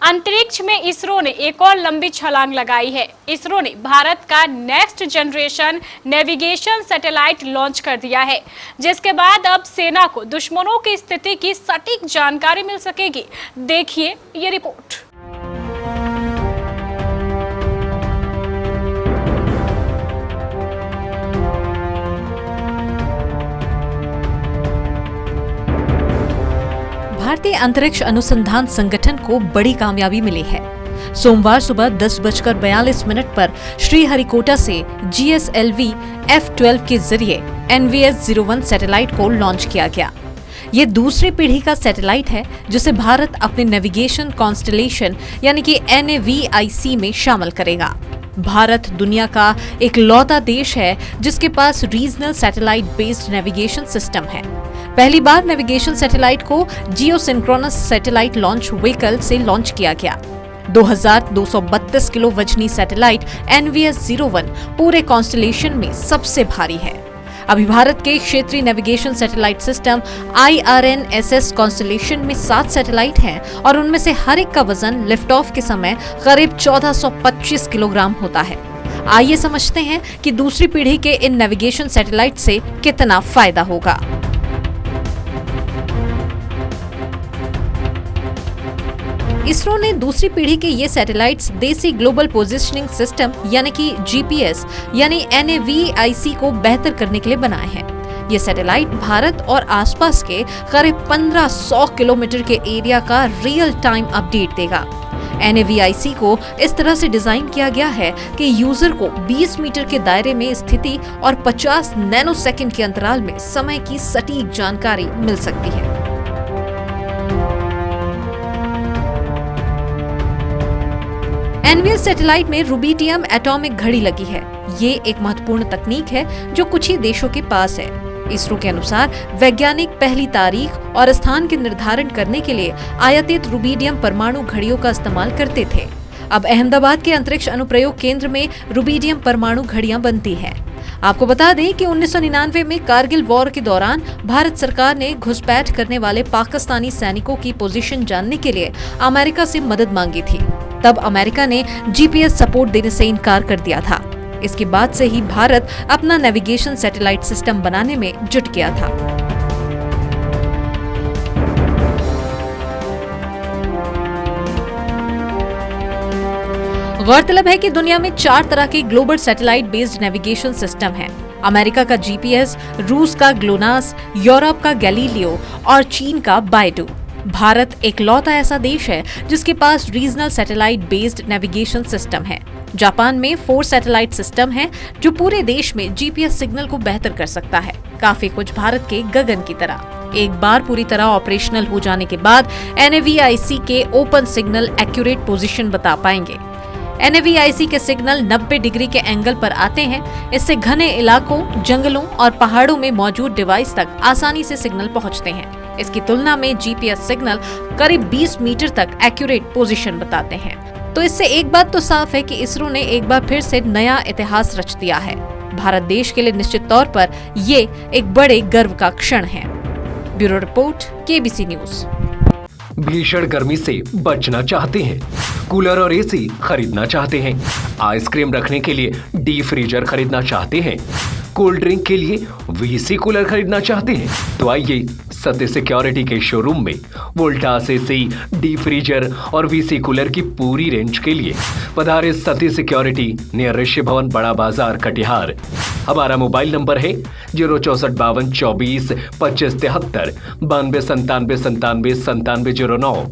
अंतरिक्ष में इसरो ने एक और लंबी छलांग लगाई है। इसरो ने भारत का next generation navigation satellite launch कर दिया है, जिसके बाद अब सेना को दुश्मनों की स्थिति की सटीक जानकारी मिल सकेगी। देखिए ये रिपोर्ट। भारतीय अंतरिक्ष अनुसंधान संगठन को बड़ी कामयाबी मिली है। सोमवार सुबह 10:42 पर श्रीहरिकोटा से GSLV F-12 के जरिए NVS-01 सैटेलाइट को लॉन्च किया गया। ये दूसरी पीढ़ी का सैटेलाइट है जिसे भारत अपने नेविगेशन कॉन्स्टलेशन यानी कि NAVIC में शामिल करेगा। भारत दुनिया का एक लौता देश है जिसके पास regional satellite based navigation system है। पहली बार नेविगेशन सैटेलाइट को जियोसिंक्रोनस सैटेलाइट लॉन्च व्हीकल से लॉन्च किया गया। 2232 किलो वजनी सैटेलाइट NVS-01 पूरे कॉन्स्टलेशन में सबसे भारी है। अभी भारत के क्षेत्रीय navigation satellite system IRNSS constellation में 7 सैटेलाइट हैं और उनमें से हर एक का वजन लिफ्ट ऑफ के समय करीब 1425 किलोग्राम होता है। आइए समझते हैं कि दूसरी पीढ़ी के इन नेविगेशन सैटेलाइट से कितना फायदा होगा। इसरो ने दूसरी पीढ़ी के ये सैटेलाइट्स देसी ग्लोबल पोजिशनिंग सिस्टम यानी कि GPS यानी NAVIC को बेहतर करने के लिए बनाए हैं। ये सैटेलाइट भारत और आसपास के करीब 1500 किलोमीटर के एरिया का रियल टाइम अपडेट देगा। NAVIC को इस तरह से डिजाइन किया गया है कि यूजर को 20 मीटर के दायरे में स्थिति और 50 नैनोसेकंड के अंतराल में समय की सटीक जानकारी मिल सकती है। NVS सैटेलाइट में रुबिडियम एटॉमिक घड़ी लगी है। ये एक महत्वपूर्ण तकनीक है जो कुछ ही देशों के पास है। इसरो के अनुसार वैज्ञानिक पहली तारीख और स्थान के निर्धारण करने के लिए आयातित रुबिडियम परमाणु घड़ियों का इस्तेमाल करते थे। अब अहमदाबाद के अंतरिक्ष अनुप्रयोग केंद्र में रुबिडियम परमाणु घड़ियां बनती हैं। आपको बता दें कि 1999 में कारगिल वॉर के दौरान भारत सरकार ने घुसपैठ करने वाले पाकिस्तानी सैनिकों की पोजीशन जानने के लिए अमेरिका से मदद मांगी थी। तब अमेरिका ने GPS सपोर्ट देने से इनकार कर दिया था। इसके बाद से ही भारत अपना नेविगेशन सैटेलाइट सिस्टम बनाने में जुट गया था। गौरतलब है कि दुनिया में 4 तरह के global satellite based navigation system हैं। अमेरिका का GPS, रूस का ग्लोनास, यूरोप का गैलीलियो और चीन का बायडू। भारत एक लौता ऐसा देश है जिसके पास regional satellite based navigation system है। जापान में 4 सैटेलाइट सिस्टम है जो पूरे देश में GPS सिग्नल को बेहतर कर सकता है, काफी कुछ भारत के गगन की तरह। एक बार पूरी तरह ऑपरेशनल हो जाने के बाद NAVIC के ओपन सिग्नल एक्यूरेट पोजीशन बता पाएंगे। NAVIC के सिग्नल 90 डिग्री के एंगल पर आते हैं। इससे घने इलाकों, जंगलों और पहाड़ों में मौजूद डिवाइस तक आसानी से सिग्नल पहुंचते हैं। इसकी तुलना में GPS सिग्नल करीब 20 मीटर तक एक्यूरेट पोजीशन बताते हैं। तो इससे एक बात तो साफ है कि इसरो ने एक बार फिर से नया इतिहास रच दिया है। भारत देश के लिए निश्चित तौर पर ये एक बड़े गर्व का क्षण है। Bureau report, KBC news. भीषण गर्मी से बचना चाहते हैं, कूलर और AC खरीदना चाहते हैं, आइसक्रीम रखने के लिए डीप फ्रीजर खरीदना चाहते हैं, कोल्ड ड्रिंक के लिए VC कूलर खरीदना चाहते हैं, तो आइए सत्य सिक्योरिटी के शोरूम में वोल्टास AC, डीप फ्रीजर और VC कूलर की पूरी रेंज के लिए पधारे सत्य सिक्योरिटी नियर ऋषि भवन, बड़ा बाजार, कटिहार। हमारा मोबाइल नंबर है 06452242573 9297979709।